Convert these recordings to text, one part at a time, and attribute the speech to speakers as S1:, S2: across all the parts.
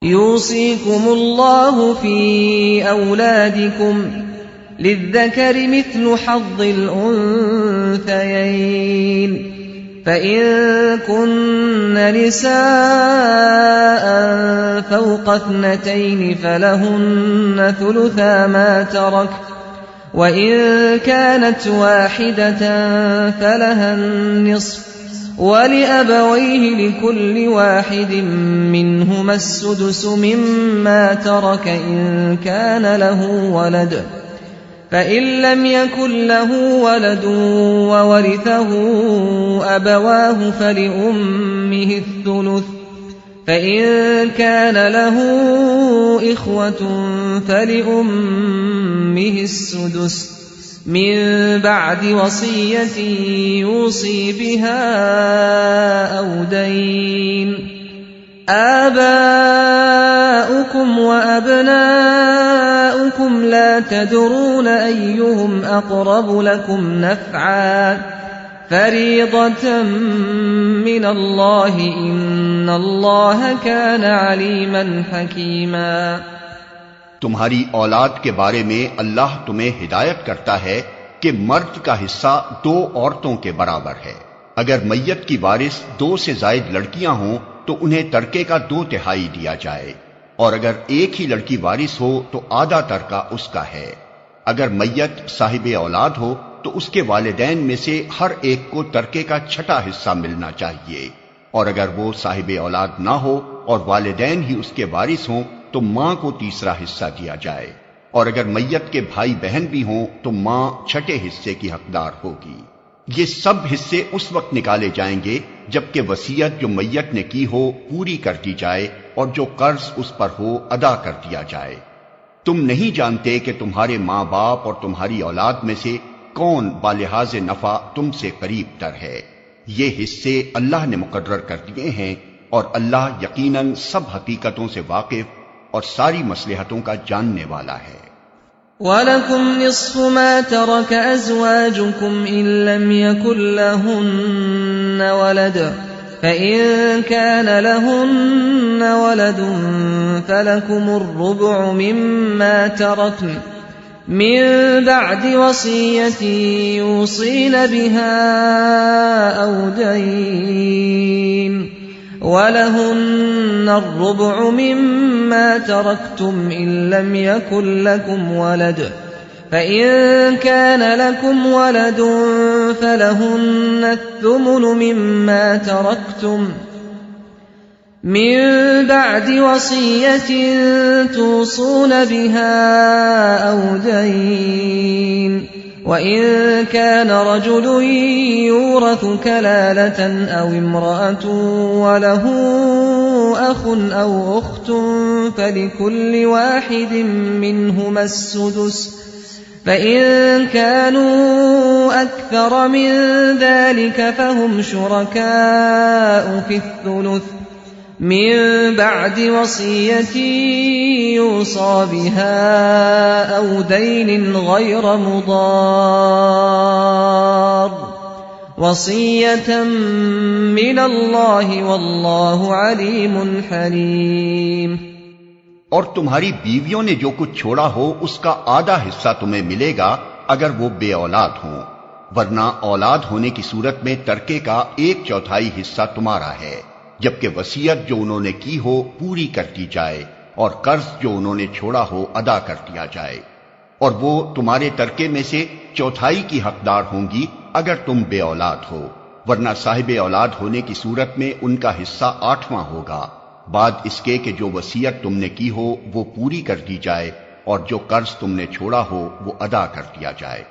S1: يوصيكم الله في أولادكم للذكر مثل حظ الأنثيين فإن كن نساء فوق 2 فلهن ثلثا ما ترك وإن كانت واحدة فلها النصف ولأبويه لكل واحد منهما السدس مما ترك إن كان له ولد فإن لم يكن له ولد وورثه أبواه فلأمه الثلث فإن كان له إخوة فلأمه السدس من بعد وصية يوصي بها أو دين آباؤكم وأبناؤكم لا تدرون أيهم أقرب لكم نفعا فريضة من الله إن الله كان عليما حكيما۔
S2: تمہاری اولاد کے بارے میں اللہ تمہیں ہدایت کرتا ہے کہ مرد کا حصہ 2 عورتوں کے برابر ہے۔ اگر میت کی وارث 2 سے زائد لڑکیاں ہوں تو انہیں ترکے کا 2/3 دیا جائے، اور اگر ایک ہی لڑکی وارث ہو تو آدھا ترکہ اس کا ہے۔ اگر میت صاحب اولاد ہو تو اس کے والدین میں سے ہر ایک کو ترکے کا 6واں حصہ ملنا چاہیے، اور اگر وہ صاحب اولاد نہ ہو اور والدین ہی اس کے وارث ہوں تو ماں کو 3واں حصہ دیا جائے، اور اگر میت کے بھائی بہن بھی ہوں تو ماں 6 حصے کی حقدار ہوگی۔ یہ سب حصے اس وقت نکالے جائیں گے جبکہ وصیت جو میت نے کی ہو پوری کر دی جائے اور جو قرض اس پر ہو ادا کر دیا جائے۔ تم نہیں جانتے کہ تمہارے ماں باپ اور تمہاری اولاد میں سے کون بالحاظ نفع تم سے قریب تر ہے۔ یہ حصے اللہ نے مقرر کر دیے ہیں، اور اللہ یقیناً سب حقیقتوں سے واقف اور ساری مصلحتوں کا جاننے والا ہے۔
S1: وَلَكُمْ نِصْفُ مَا تَرَكَ أَزْوَاجُكُمْ إِن لَّمْ يَكُن لَّهُنَّ وَلَدٌ فَإِن كَانَ لَهُنَّ وَلَدٌ فَلَكُمُ الرُّبُعُ مِمَّا تَرَكْنَ مِن بَعْدِ وَصِيَّةٍ يُوصِينَ بِهَا أَوْ دَيْنٍ وَلَهُنَّ الرُّبُعُ مِمَّا تَرَكْتُمْ إِن لَّمْ يَكُن لَّكُمْ وَلَدٌ فَإِن كَانَ لَكُمْ وَلَدٌ فَلَهُنَّ الثُّمُنُ مِمَّا تَرَكْتُمْ مِن بَعْدِ وَصِيَّةٍ تُوصُونَ بِهَا أَوْ دَيْنٍ وَإِن كَانَ رَجُلٌ يُورَثُ كَلَالَةً أَوْ امْرَأَةٌ وَلَهُ أَخٌ أَوْ أُخْتٌ فَلِكُلِّ وَاحِدٍ مِّنْهُمَا السُّدُسُ فَإِن كَانُوا أَكْثَرَ مِن ذَلِكَ فَهُمْ شُرَكَاءُ فِي الثُّلُثِ من بعد وصية يوصى بها أو دين غير مضار وصية من الله والله عليم حليم۔
S2: اور تمہاری بیویوں نے جو کچھ چھوڑا ہو اس کا آدھا حصہ تمہیں ملے گا اگر وہ بے اولاد ہوں، ورنہ اولاد ہونے کی صورت میں ترکے کا 1/4 حصہ تمہارا ہے، جبکہ وصیت جو انہوں نے کی ہو پوری کر دی جائے اور قرض جو انہوں نے چھوڑا ہو ادا کر دیا جائے، اور وہ تمہارے ترکے میں سے 1/4 کی حقدار ہوں گی اگر تم بے اولاد ہو، ورنہ صاحب اولاد ہونے کی صورت میں ان کا حصہ 8واں ہوگا، بعد اس کے کہ جو وصیت تم نے کی ہو وہ پوری کر دی جائے اور جو قرض تم نے چھوڑا ہو وہ ادا کر دیا جائے۔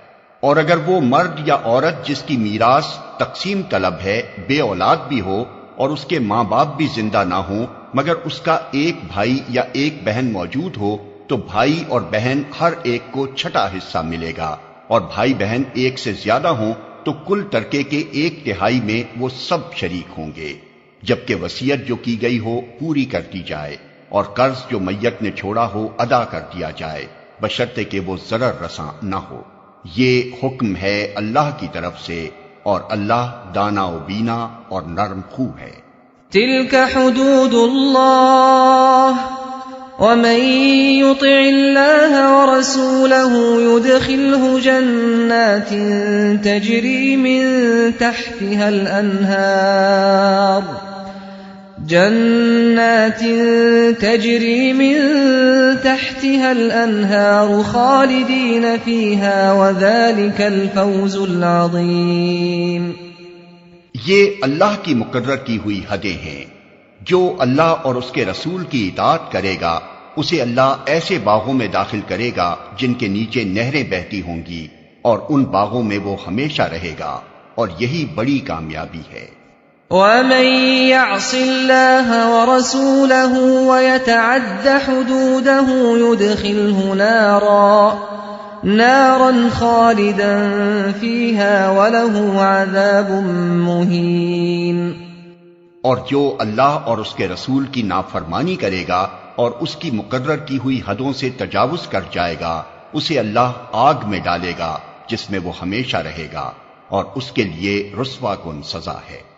S2: اور اگر وہ مرد یا عورت جس کی میراث تقسیم طلب ہے بے اولاد بھی ہو اور اس کے ماں باپ بھی زندہ نہ ہوں مگر اس کا ایک بھائی یا ایک بہن موجود ہو تو بھائی اور بہن ہر ایک کو 6واں حصہ ملے گا، اور بھائی بہن ایک سے زیادہ ہوں تو کل ترکے کے 1/3 میں وہ سب شریک ہوں گے، جبکہ وصیت جو کی گئی ہو پوری کر دی جائے اور قرض جو میت نے چھوڑا ہو ادا کر دیا جائے بشرطے کہ وہ ضرر رساں نہ ہو۔ یہ حکم ہے اللہ کی طرف سے، اور اللہ دانا و بینا اور نرم خو ہے۔
S1: تلك حدود اللہ ومن يطع الله ورسوله يدخله جنات تجري من تحتها الأنهار خالدين فيها وذلك الفوز العظيم۔
S2: یہ اللہ کی مقرر کی ہوئی حدیں ہیں۔ جو اللہ اور اس کے رسول کی اطاعت کرے گا اسے اللہ ایسے باغوں میں داخل کرے گا جن کے نیچے نہریں بہتی ہوں گی، اور ان باغوں میں وہ ہمیشہ رہے گا، اور یہی بڑی کامیابی ہے۔
S1: وَمَن يَعْصِ اللَّهَ وَرَسُولَهُ وَيَتَعَدَّ حُدُودَهُ يُدْخِلْهُ نَارًا خَالِدًا فِيهَا وَلَهُ عَذَابٌ مُهِينٌ۔
S2: اور جو اللہ اور اس کے رسول کی نافرمانی کرے گا اور اس کی مقرر کی ہوئی حدوں سے تجاوز کر جائے گا اسے اللہ آگ میں ڈالے گا جس میں وہ ہمیشہ رہے گا، اور اس کے لیے رسوا کن سزا ہے۔